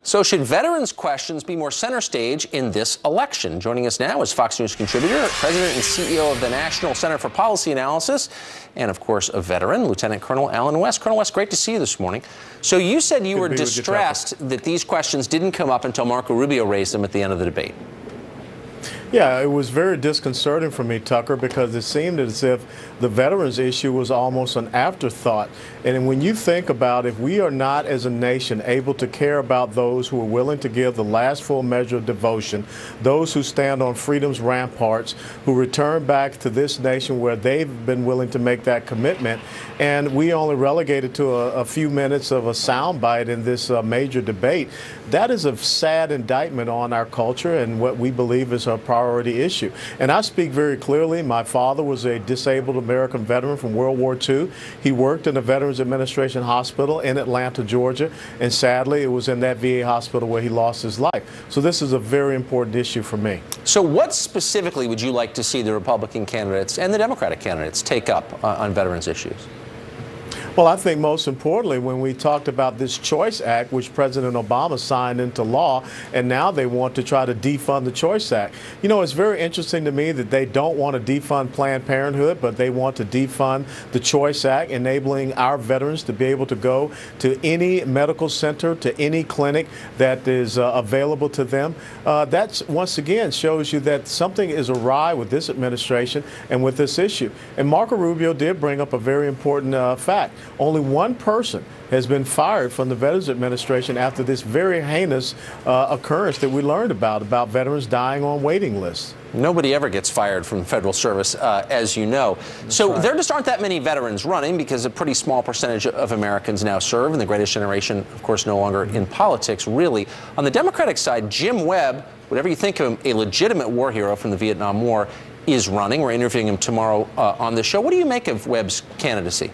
So should veterans' questions be more center stage in this election? Joining us now is Fox News contributor, president and CEO of the National Center for Policy Analysis, and of course a veteran, Lieutenant Colonel Allen West. Colonel West, great to see you this morning. So you said you were distressed that these questions didn't come up until Marco Rubio raised them at the end of the debate. Yeah, it was very disconcerting for me, Tucker, because it seemed as if the veterans issue was almost an afterthought. And when you think about if we are not as a nation able to care about those who are willing to give the last full measure of devotion, those who stand on freedom's ramparts, who return back to this nation where they've been willing to make that commitment, and we only relegated to a few minutes of a soundbite in this major debate, that is a sad indictment on our culture and what we believe is our priority issue. And I speak very clearly. My father was a disabled American veteran from World War II. He worked in the Veterans Administration Hospital in Atlanta, Georgia, and sadly it was in that VA hospital where he lost his life. So this is a very important issue for me. So what specifically would you like to see the Republican candidates and the Democratic candidates take up on veterans issues? Well, I think most importantly, when we talked about this Choice Act, which President Obama signed into law, and now they want to try to defund the Choice Act. You know, it's very interesting to me that they don't want to defund Planned Parenthood, but they want to defund the Choice Act, enabling our veterans to be able to go to any medical center, to any clinic that is available to them. That, once again, shows you that something is awry with this administration and with this issue. And Marco Rubio did bring up a very important fact. Only one person has been fired from the Veterans Administration after this very heinous occurrence that we learned about veterans dying on waiting lists. Nobody ever gets fired from federal service, as you know. So there just aren't that many veterans running because a pretty small percentage of Americans now serve, and the greatest generation, of course, no longer in politics, really. On the Democratic side, Jim Webb, whatever you think of him, a legitimate war hero from the Vietnam War, is running. We're interviewing him tomorrow on the show. What do you make of Webb's candidacy?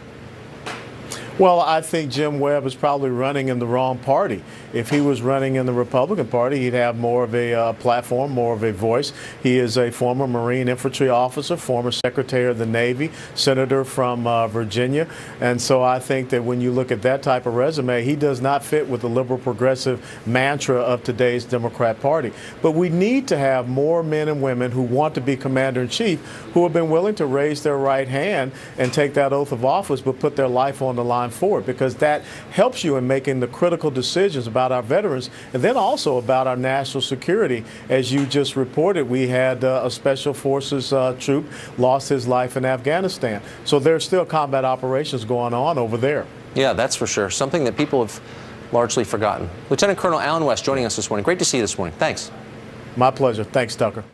Well, I think Jim Webb is probably running in the wrong party. If he was running in the Republican Party, he'd have more of a platform, more of a voice. He is a former Marine infantry officer, former Secretary of the Navy, senator from Virginia. And so I think that when you look at that type of resume, he does not fit with the liberal progressive mantra of today's Democrat Party. But we need to have more men and women who want to be commander-in-chief, who have been willing to raise their right hand and take that oath of office, but put their life on the line for it, because that helps you in making the critical decisions about our veterans and then also about our national security. As you just reported, we had a Special Forces troop lost his life in Afghanistan. So there's still combat operations going on over there. Yeah, that's for sure. Something that people have largely forgotten. Lieutenant Colonel Allen West joining us this morning. Great to see you this morning. Thanks. My pleasure. Thanks, Tucker.